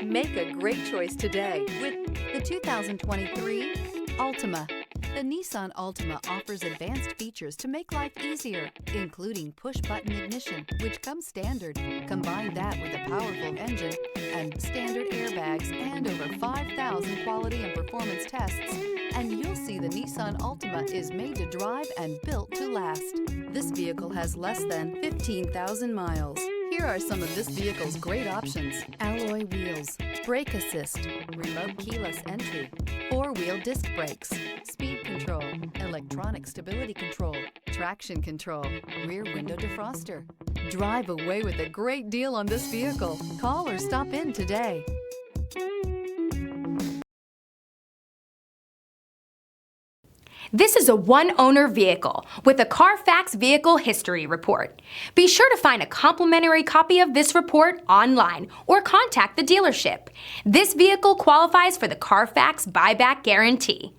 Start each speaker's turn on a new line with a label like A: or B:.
A: Make a great choice today with the 2023 Altima. The Nissan Altima offers advanced features to make life easier, including push-button ignition, which comes standard. Combine that with a powerful engine and standard airbags and over 5,000 quality and performance tests, and you'll see the Nissan Altima is made to drive and built to last. This vehicle has less than 15,000 miles. Here are some of this vehicle's great options: alloy wheels, brake assist, remote keyless entry, four-wheel disc brakes, speed control, electronic stability control, traction control, rear window defroster. Drive away with a great deal on this vehicle. Call or stop in today.
B: This is a one-owner vehicle with a Carfax Vehicle History Report. Be sure to find a complimentary copy of this report online or contact the dealership. This vehicle qualifies for the Carfax Buyback Guarantee.